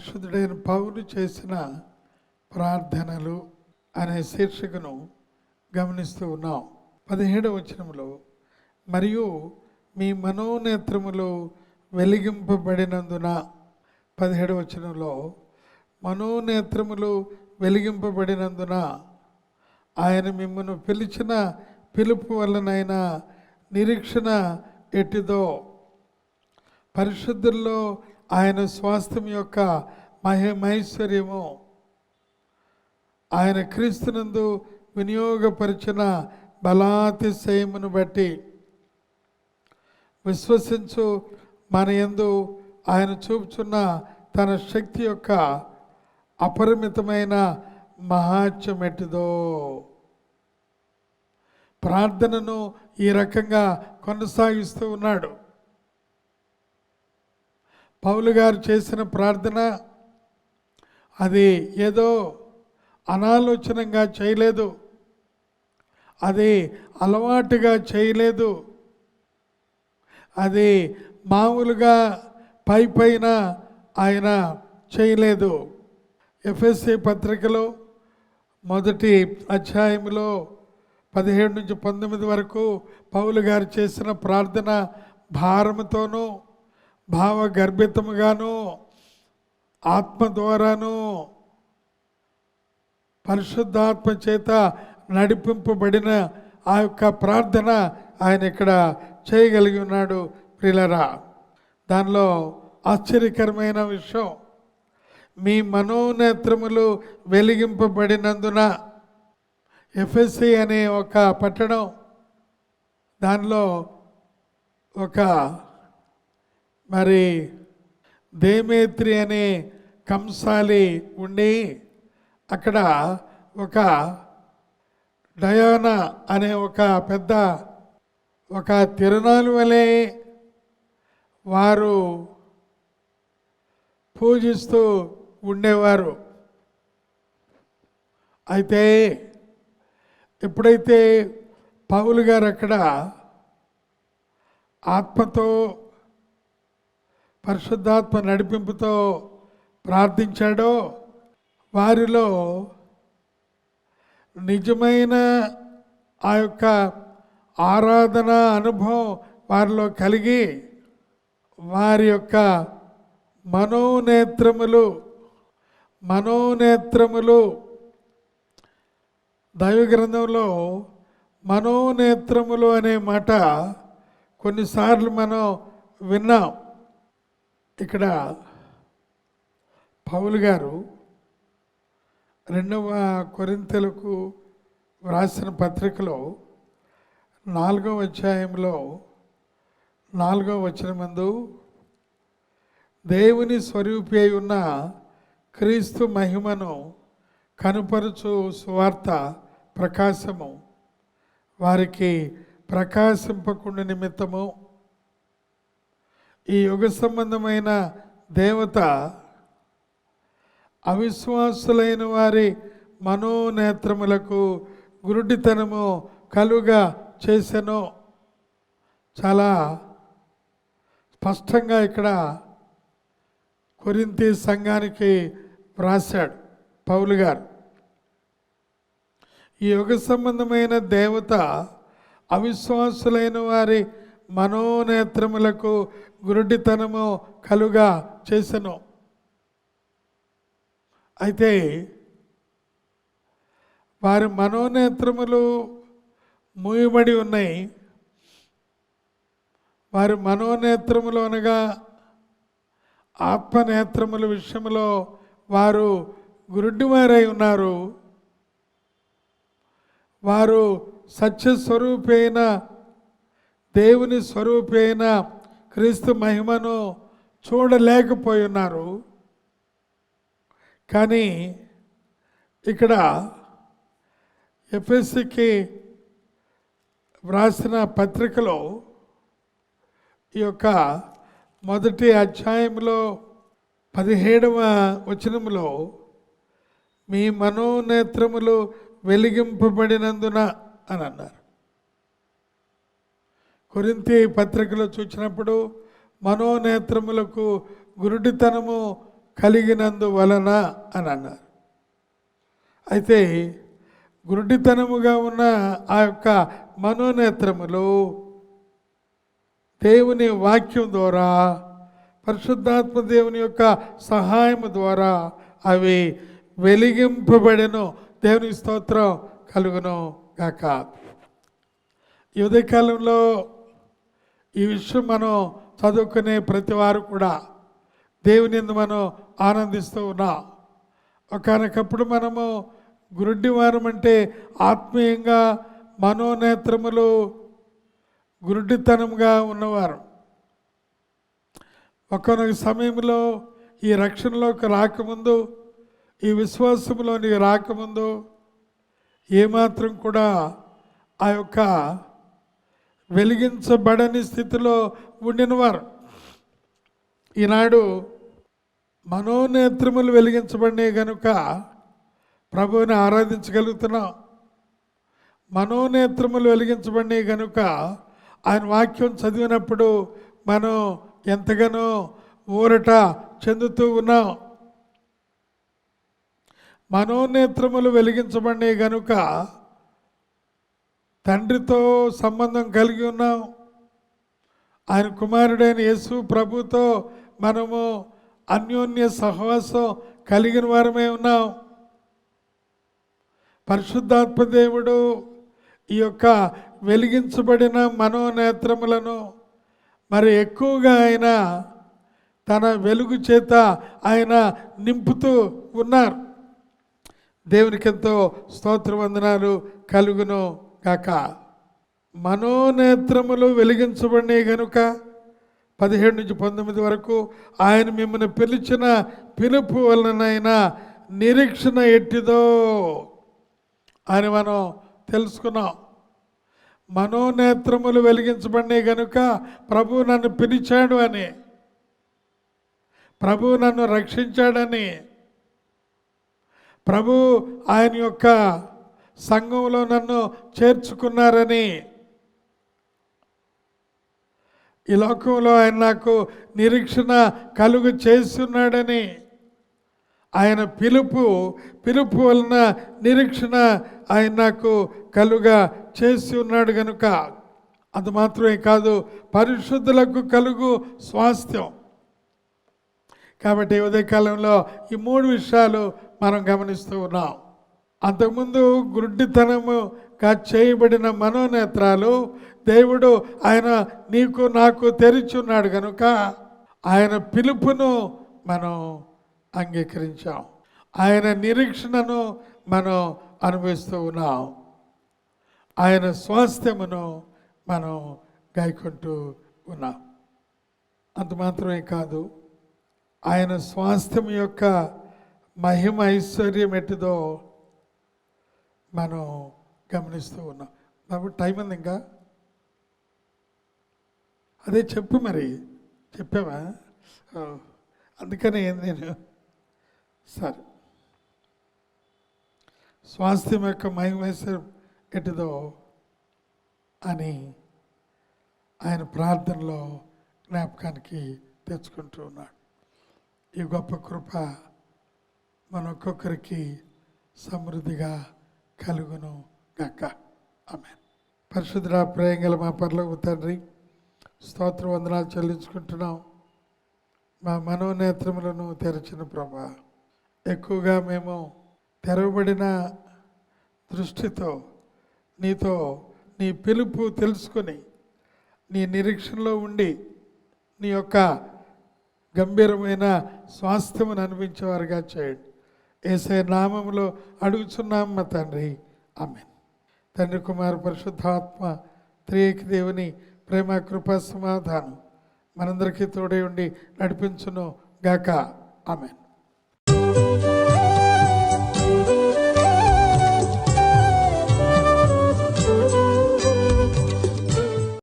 పరిశుద్ధుడైన పౌలు చేసిన ప్రార్థనలు అనే శీర్షికను గమనిస్తూ ఉన్నాం. 17వ వచనంలో, మరియు మీ మనోనేత్రములు వెలిగింపబడినందున, 17వ వచనంలో మనోనేత్రములు వెలిగింపబడినందున ఆయన మిమ్మల్ని పిలిచిన పిలుపు వలనైన నిరీక్షణ ఎట్టిదో, పరిశుద్ధుల్లో ఆయన స్వాస్థ్యం యొక్క మహేశ్వర్యము, ఆయన క్రీస్తునందు వినియోగపరిచిన బలాతిశయమును బట్టి విశ్వసించు మన యందు ఆయన చూపుచున్న తన శక్తి యొక్క అపరిమితమైన మహాత్యం ఎట్టిదో. ప్రార్థనను ఈ రకంగా కొనసాగిస్తూ ఉన్నాడు. పౌలు గారు చేసిన ప్రార్థన అది ఏదో అనాలోచనంగా చేయలేదు, అది అలవాటుగా చేయలేదు, అది మామూలుగా పైన ఆయన చేయలేదు. ఎఫెసీ పత్రికలో 1వ అధ్యాయంలో 17 నుంచి 19 వరకు పౌలు గారు చేసిన ప్రార్థన భారముతోనూ భావగర్భితముగాను ఆత్మ ద్వారాను పరిశుద్ధాత్మ చేత నడిపింపబడిన ఆ యొక్క ప్రార్థన ఆయన ఇక్కడ చేయగలిగి ఉన్నాడు. ప్రియులారా, దానిలో ఆశ్చర్యకరమైన విషయం, మీ మనోనేత్రములు వెలిగింపబడినందున. ఎఫెసీ అనే ఒక పట్టణం, దానిలో ఒక దేమేత్రి అనే కంసాలి ఉండి, అక్కడ ఒక డయానా అనే ఒక పెద్ద ఒక తిరునాలు వలె వారు పూజిస్తూ ఉండేవారు. అయితే ఎప్పుడైతే పౌలు గారు అక్కడ ఆత్మతో పరిశుద్ధాత్మ నడిపింపుతో ప్రార్థించాడో, వారిలో నిజమైన ఆ యొక్క ఆరాధన అనుభవం వారిలో కలిగి వారి యొక్క మనోనేత్రములు దైవ గ్రంథంలో మనోనేత్రములు అనే మాట కొన్నిసార్లు మనం విన్నాం. ఇక్కడ పౌలు గారు 2వ కొరింథీయులకు వ్రాసిన పత్రికలో 4వ అధ్యాయంలో 4వ వచనమందు, దేవుని స్వరూపి అయి ఉన్న క్రీస్తు మహిమను కనుపరుచు సువార్త ప్రకాశము వారికి ప్రకాశింపకుండా నిమిత్తము ఈ యుగ సంబంధమైన దేవత అవిశ్వాసులైన వారి మనోనేత్రములకు గురుడితనము కలుగా చేసెను. చాలా స్పష్టంగా ఇక్కడ కొరింథీ సంఘానికి వ్రాశాడు పౌలు గారు. ఈ యుగ సంబంధమైన దేవత అవిశ్వాసులైన వారి మనోనేత్రములకు గురుడితనము కలుగా చేసెను. అయితే వారి మనోనేత్రములు మూయబడి ఉన్నాయి. వారి మనోనేత్రములు అనగా ఆత్మనేత్రముల విషయంలో వారు గురుడివారై ఉన్నారు. వారు సత్యస్వరూపి అయిన దేవుని స్వరూపి అయిన క్రీస్తు మహిమను చూడలేకపోయి ఉన్నారు. కానీ ఇక్కడ ఎఫెసీకి వ్రాసిన పత్రికలో ఈ యొక్క 1వ అధ్యాయంలో 17వ వచనంలో, మీ మనోనేత్రములు వెలిగింపబడినందున అని అన్నారు. కొరింథీ పత్రికలో చూసినప్పుడు మనోనేత్రములకు గురుడితనము కలిగినందువలన అని అన్నారు. అయితే గురుడితనముగా ఉన్న ఆ యొక్క మనోనేత్రములు దేవుని వాక్యం ద్వారా, పరిశుద్ధాత్మ దేవుని యొక్క సహాయం ద్వారా అవి వెలిగింపబడెను. దేవునికి స్తోత్రం కలుగును గాక. ఈ ఉదయకాలంలో ఈ విషయం మనం చదువుకునే ప్రతి వారు కూడా దేవుని యందు మనం ఆనందిస్తూ ఉన్నాం. ఒకనొకప్పుడు మనము గురుడి వారం అంటే ఆత్మీయంగా మనోనేత్రములు గురుడితనంగా ఉన్నవారు. ఒక్కొక్క సమయంలో ఈ రక్షణలోకి రాకముందు, ఈ విశ్వాసంలోనికి రాకముందు ఏమాత్రం కూడా ఆ యొక్క వెలిగించబడని స్థితిలో ఉండినవారు. ఈనాడు మనోనేత్రములు వెలిగించబడినాయి కనుక ప్రభువుని ఆరాధించగలుగుతున్నాం. మనోనేత్రములు వెలిగించబడినాయి కనుక ఆయన వాక్యం చదివినప్పుడు మనం ఎంతగానో ఊరట చెందుతూ ఉన్నాం. మనోనేత్రములు వెలిగించబడినాయి కనుక తండ్రితో సంబంధం కలిగి ఉన్నాం. ఆయన కుమారుడైన యేసు ప్రభుతో మనము అన్యోన్య సహవాసం కలిగిన వారమే ఉన్నాం. పరిశుద్ధాత్మ దేవుడు ఈ యొక్క వెలిగించబడిన మనోనేత్రములను మరి ఎక్కువగా ఆయన తన వెలుగు చేత ఆయన నింపుతూ ఉన్నారు. దేవునికి ఎంతో స్తోత్రవందనాలు కలుగును కాక. మనోనేత్రములు వెలిగించబడినాయి కనుక 17 నుంచి 19 వరకు ఆయన మిమ్మల్ని పిలిచిన పిలుపు వలనైనా నిరీక్షణ ఎట్టిదో అని మనం తెలుసుకున్నాం. మనోనేత్రములు వెలిగించబడినాయి కనుక ప్రభువు నన్ను పిలిచాడు అని, ప్రభువు నన్ను రక్షించాడని, ప్రభు ఆయన యొక్క సంఘంలో నన్ను చేర్చుకున్నారని, ఈ లోకంలో ఆయన నాకు నిరీక్షణ కలుగు చేస్తున్నాడని, ఆయన పిలుపు వలన నిరీక్షణ ఆయన నాకు కలుగా చేసి ఉన్నాడు కనుక, అది మాత్రమే కాదు పరిశుద్ధులకు కలుగు స్వాస్థ్యం. కాబట్టి ఉదయకాలంలో ఈ 3 విషయాలు మనం గమనిస్తూ ఉన్నాం. అంతకుముందు గుడ్డితనముగా చేయబడిన మనోనేత్రాలు దేవుడు ఆయన నీకు నాకు తెరిచి ఉన్నాడు కనుక ఆయన పిలుపును మనం అంగీకరించాం. ఆయన నిరీక్షణను మనం అనుభవిస్తూ ఉన్నాం. ఆయన స్వాస్థ్యమును మనం గాయకుంటూ ఉన్నాం. అంత మాత్రమే కాదు, ఆయన స్వాస్థ్యం యొక్క మహిమ ఐశ్వర్యం ఎట్టిదో మనం గమనిస్తూ ఉన్నాం. బాబు టైం ఉంది ఇంకా? అదే చెప్పు, మరి చెప్పావా? అందుకనే నేను సరే, స్వాస్థ్యం యొక్క మహిమైశ్వర్యం ఎట్టిదో అని ఆయన ప్రార్థనలో జ్ఞాపకానికి తెచ్చుకుంటూ ఉన్నాడు. ఈ గొప్ప కృప మన ఒక్కొక్కరికి సమృద్ధిగా కలుగును గాక. ఆమేన్. పరిశుద్ధ ప్రేమగల మా పరలోక తండ్రి, స్తోత్ర వందనాలు చెల్లించుకుంటున్నాం. మా మనోనేత్రములను తెరచిన ప్రభా, ఎక్కువగా మేము తెరవబడిన దృష్టితో నీతో నీ పిలుపు తెలుసుకొని నీ నిరీక్షణలో ఉండి నీ యొక్క గంభీరమైన స్వాస్థ్యమును అనిపించేవారుగా చేయండి. యేసయ్య నామములో అడుగుచున్నాం మా తండ్రి. ఆమేన్. తండ్రి, కుమార పరిశుద్ధాత్మ త్రియేక దేవుని ప్రేమ, కృపా, సమాధానం మనందరికీ తోడై ఉండి నడిపించును గాక. ఆమేన్.